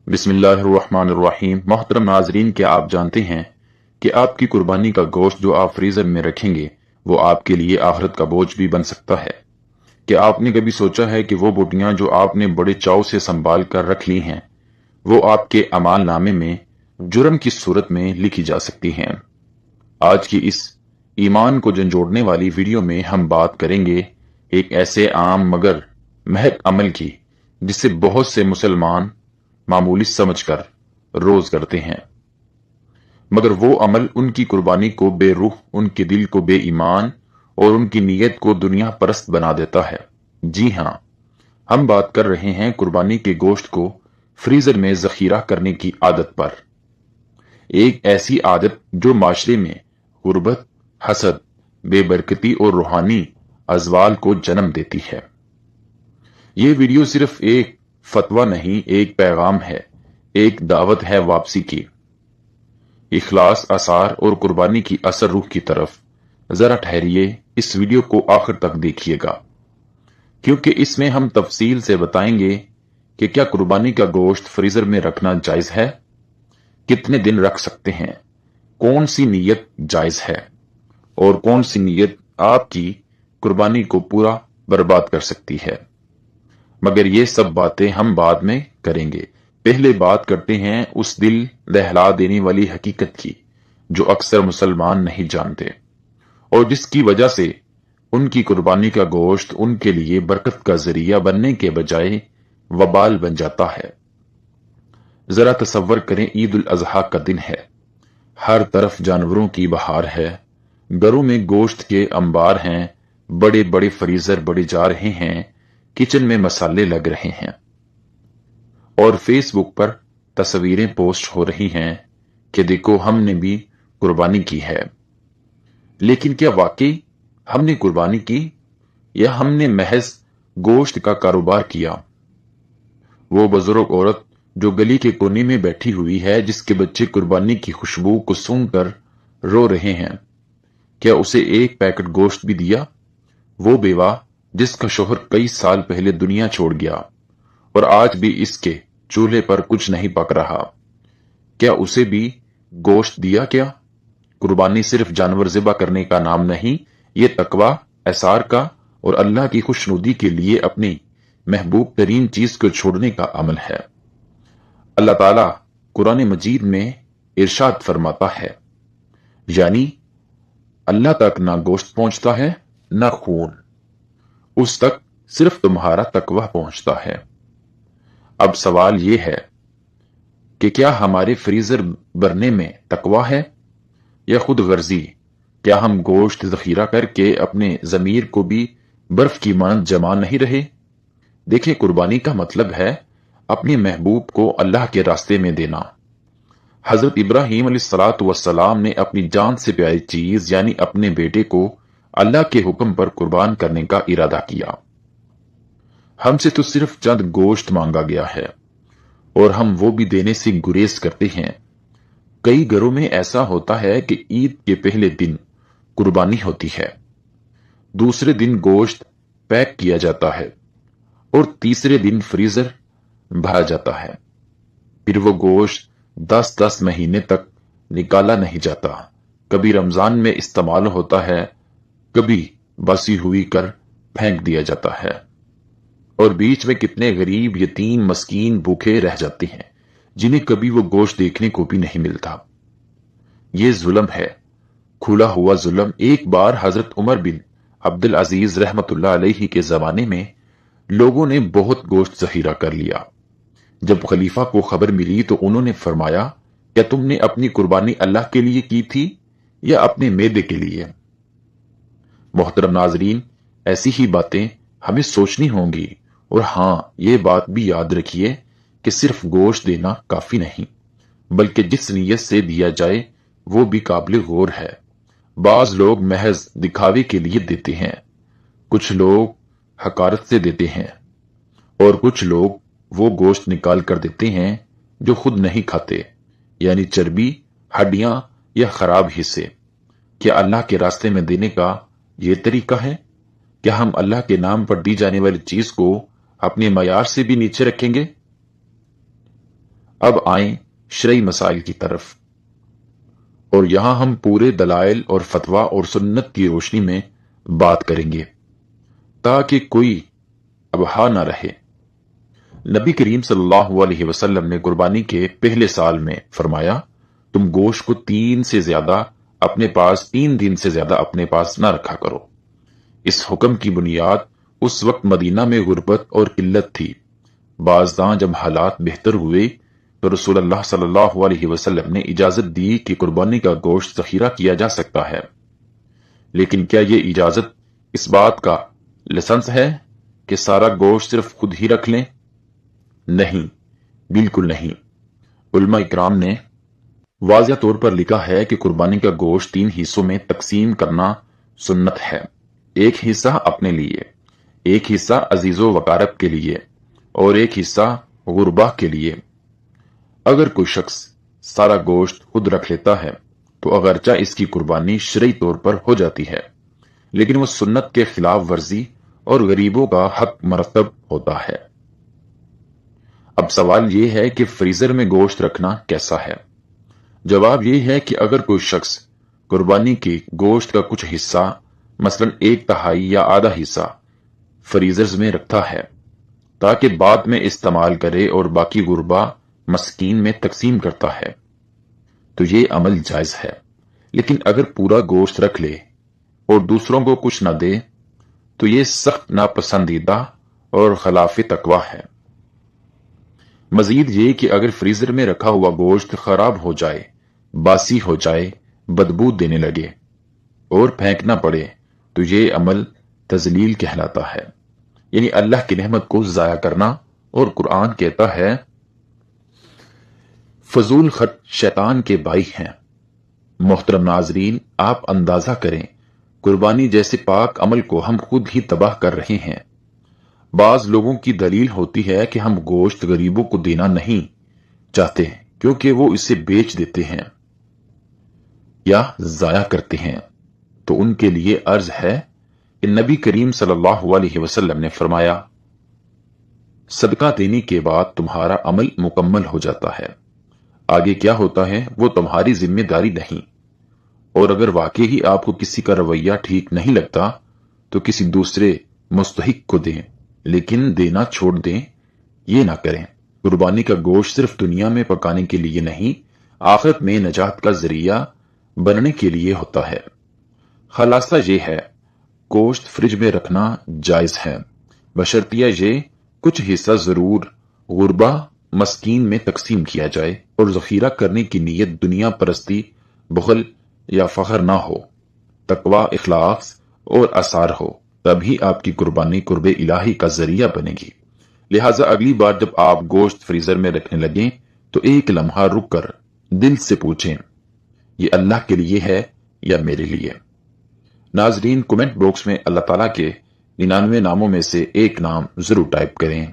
بسم اللہ الرحمن الرحیم۔ محترم ناظرین، کیا آپ جانتے ہیں کہ آپ کی قربانی کا گوشت جو آپ فریزر میں رکھیں گے وہ آپ کے لیے آخرت کا بوجھ بھی بن سکتا ہے؟ کیا آپ نے کبھی سوچا ہے کہ وہ بوٹیاں جو آپ نے بڑے چاؤ سے سنبھال کر رکھ لی ہیں وہ آپ کے اعمال نامے میں جرم کی صورت میں لکھی جا سکتی ہیں؟ آج کی اس ایمان کو جھنجھوڑنے والی ویڈیو میں ہم بات کریں گے ایک ایسے عام مگر مہک عمل کی جسے بہت سے مسلمان معمولی سمجھ کر روز کرتے ہیں، مگر وہ عمل ان کی قربانی کو بے روح، ان کے دل کو بے ایمان اور ان کی نیت کو دنیا پرست بنا دیتا ہے۔ جی ہاں، ہم بات کر رہے ہیں قربانی کے گوشت کو فریزر میں ذخیرہ کرنے کی عادت پر، ایک ایسی عادت جو معاشرے میں غربت، حسد، بے برکتی اور روحانی ازوال کو جنم دیتی ہے۔ یہ ویڈیو صرف ایک فتویٰ نہیں، ایک پیغام ہے، ایک دعوت ہے واپسی کی، اخلاص، آثار اور قربانی کی اثر روح کی طرف۔ ذرا ٹھہریے، اس ویڈیو کو آخر تک دیکھیے گا، کیونکہ اس میں ہم تفصیل سے بتائیں گے کہ کیا قربانی کا گوشت فریزر میں رکھنا جائز ہے، کتنے دن رکھ سکتے ہیں، کون سی نیت جائز ہے اور کون سی نیت آپ کی قربانی کو پورا برباد کر سکتی ہے۔ مگر یہ سب باتیں ہم بعد میں کریں گے، پہلے بات کرتے ہیں اس دل دہلا دینے والی حقیقت کی جو اکثر مسلمان نہیں جانتے اور جس کی وجہ سے ان کی قربانی کا گوشت ان کے لیے برکت کا ذریعہ بننے کے بجائے وبال بن جاتا ہے۔ ذرا تصور کریں، عید الاضحیٰ کا دن ہے، ہر طرف جانوروں کی بہار ہے، گھروں میں گوشت کے انبار ہیں، بڑے بڑے فریزر بڑے جا رہے ہیں، کچن میں مسالے لگ رہے ہیں اور فیس بک پر تصویریں پوسٹ ہو رہی ہیں کہ دیکھو ہم نے بھی قربانی کی ہے۔ لیکن کیا واقعی ہم نے قربانی کی یا ہم نے محض گوشت کا کاروبار کیا؟ وہ بزرگ عورت جو گلی کے کونے میں بیٹھی ہوئی ہے، جس کے بچے قربانی کی خوشبو کو سونگھ کر رو رہے ہیں، کیا اسے ایک پیکٹ گوشت بھی دیا؟ وہ بیوہ جس کا شوہر کئی سال پہلے دنیا چھوڑ گیا اور آج بھی اس کے چولہے پر کچھ نہیں پک رہا، کیا اسے بھی گوشت دیا؟ کیا قربانی صرف جانور ذبح کرنے کا نام نہیں، یہ تقویٰ، اثار کا اور اللہ کی خوشنودی کے لیے اپنی محبوب ترین چیز کو چھوڑنے کا عمل ہے۔ اللہ تعالیٰ قرآن مجید میں ارشاد فرماتا ہے، یعنی اللہ تک نہ گوشت پہنچتا ہے نہ خون، اس تک صرف تمہارا تقویٰ پہنچتا ہے۔ اب سوال یہ ہے کہ کیا ہمارے فریزر بھرنے میں تقویٰ ہے یا خود غرضی؟ کیا ہم گوشت ذخیرہ کر کے اپنے ضمیر کو بھی برف کی مانند جما نہیں رہے؟ دیکھیں، قربانی کا مطلب ہے اپنے محبوب کو اللہ کے راستے میں دینا۔ حضرت ابراہیم علیہ السلام نے اپنی جان سے پیاری چیز یعنی اپنے بیٹے کو اللہ کے حکم پر قربان کرنے کا ارادہ کیا۔ ہم سے تو صرف چند گوشت مانگا گیا ہے اور ہم وہ بھی دینے سے گریز کرتے ہیں۔ کئی گھروں میں ایسا ہوتا ہے کہ عید کے پہلے دن قربانی ہوتی ہے، دوسرے دن گوشت پیک کیا جاتا ہے اور تیسرے دن فریزر بھرا جاتا ہے، پھر وہ گوشت 10 مہینے تک نکالا نہیں جاتا، کبھی رمضان میں استعمال ہوتا ہے، کبھی باسی ہوئی کر پھینک دیا جاتا ہے، اور بیچ میں کتنے غریب، یتیم، مسکین بھوکے رہ جاتے ہیں جنہیں کبھی وہ گوشت دیکھنے کو بھی نہیں ملتا۔ یہ ظلم ہے، کھلا ہوا ظلم۔ ایک بار حضرت عمر بن عبد العزیز رحمت اللہ علیہ کے زمانے میں لوگوں نے بہت گوشت ذخیرہ کر لیا۔ جب خلیفہ کو خبر ملی تو انہوں نے فرمایا، کیا تم نے اپنی قربانی اللہ کے لیے کی تھی یا اپنے معدے کے لیے؟ محترم ناظرین، ایسی ہی باتیں ہمیں سوچنی ہوں گی، اور ہاں، یہ بات بھی یاد رکھیے کہ صرف گوشت دینا کافی نہیں، بلکہ جس نیت سے دیا جائے وہ بھی قابل غور ہے۔ بعض لوگ محض دکھاوے کے لیے دیتے ہیں، کچھ لوگ حقارت سے دیتے ہیں، اور کچھ لوگ وہ گوشت نکال کر دیتے ہیں جو خود نہیں کھاتے، یعنی چربی، ہڈیاں یا خراب حصے۔ کیا اللہ کے راستے میں دینے کا یہ طریقہ ہے؟ کیا ہم اللہ کے نام پر دی جانے والی چیز کو اپنے معیار سے بھی نیچے رکھیں گے؟ اب آئیں شرعی مسائل کی طرف، اور یہاں ہم پورے دلائل اور فتویٰ اور سنت کی روشنی میں بات کریں گے تاکہ کوئی ابہا نہ رہے۔ نبی کریم صلی اللہ علیہ وسلم نے قربانی کے پہلے سال میں فرمایا، تم گوشت کو 3 دن سے زیادہ اپنے پاس نہ رکھا کرو۔ اس حکم کی بنیاد اس وقت مدینہ میں غربت اور قلت تھی۔ بعضاں جب حالات بہتر ہوئے تو رسول اللہ صلی اللہ علیہ وسلم نے اجازت دی کہ قربانی کا گوشت ذخیرہ کیا جا سکتا ہے، لیکن کیا یہ اجازت اس بات کا لائسنس ہے کہ سارا گوشت صرف خود ہی رکھ لیں؟ نہیں، بالکل نہیں۔ علماء اکرام نے واضح طور پر لکھا ہے کہ قربانی کا گوشت 3 حصوں میں تقسیم کرنا سنت ہے۔ ایک حصہ اپنے لیے، ایک حصہ عزیز و وقارب کے لیے، اور ایک حصہ غربا کے لیے۔ اگر کوئی شخص سارا گوشت خود رکھ لیتا ہے تو اگرچہ اس کی قربانی شرعی طور پر ہو جاتی ہے، لیکن وہ سنت کے خلاف ورزی اور غریبوں کا حق مرتب ہوتا ہے۔ اب سوال یہ ہے کہ فریزر میں گوشت رکھنا کیسا ہے؟ جواب یہ ہے کہ اگر کوئی شخص قربانی کے گوشت کا کچھ حصہ، مثلا 1/3 یا آدھا حصہ فریزرز میں رکھتا ہے تاکہ بعد میں استعمال کرے اور باقی غربا مسکین میں تقسیم کرتا ہے، تو یہ عمل جائز ہے۔ لیکن اگر پورا گوشت رکھ لے اور دوسروں کو کچھ نہ دے تو یہ سخت ناپسندیدہ اور خلاف تقویٰ ہے۔ مزید یہ کہ اگر فریزر میں رکھا ہوا گوشت خراب ہو جائے، باسی ہو جائے، بدبو دینے لگے اور پھینکنا پڑے تو یہ عمل تذلیل کہلاتا ہے، یعنی اللہ کی نعمت کو ضائع کرنا، اور قرآن کہتا ہے فضول خرچ شیطان کے بھائی ہیں۔ محترم ناظرین، آپ اندازہ کریں، قربانی جیسے پاک عمل کو ہم خود ہی تباہ کر رہے ہیں۔ بعض لوگوں کی دلیل ہوتی ہے کہ ہم گوشت غریبوں کو دینا نہیں چاہتے کیونکہ وہ اسے بیچ دیتے ہیں یا ضائع کرتے ہیں، تو ان کے لیے عرض ہے کہ نبی کریم صلی اللہ علیہ وسلم نے فرمایا، صدقہ دینے کے بعد تمہارا عمل مکمل ہو جاتا ہے، آگے کیا ہوتا ہے وہ تمہاری ذمہ داری نہیں، اور اگر واقعی آپ کو کسی کا رویہ ٹھیک نہیں لگتا تو کسی دوسرے مستحق کو دیں، لیکن دینا چھوڑ دیں یہ نہ کریں۔ قربانی کا گوشت صرف دنیا میں پکانے کے لیے نہیں، آخرت میں نجات کا ذریعہ بننے کے لیے ہوتا ہے۔ خلاصہ یہ ہے، گوشت فریج میں رکھنا جائز ہے، بشرطیہ یہ کچھ حصہ ضرور غربا مسکین میں تقسیم کیا جائے اور ذخیرہ کرنے کی نیت دنیا پرستی، بخل یا فخر نہ ہو، تقوی، اخلاص اور اثار ہو، تبھی آپ کی قربانی قرب الہی کا ذریعہ بنے گی۔ لہٰذا اگلی بار جب آپ گوشت فریزر میں رکھنے لگیں تو ایک لمحہ رک کر دل سے پوچھیں، یہ اللہ کے لیے ہے یا میرے لیے؟ ناظرین، کمنٹ باکس میں اللہ تعالیٰ کے 99 ناموں میں سے ایک نام ضرور ٹائپ کریں۔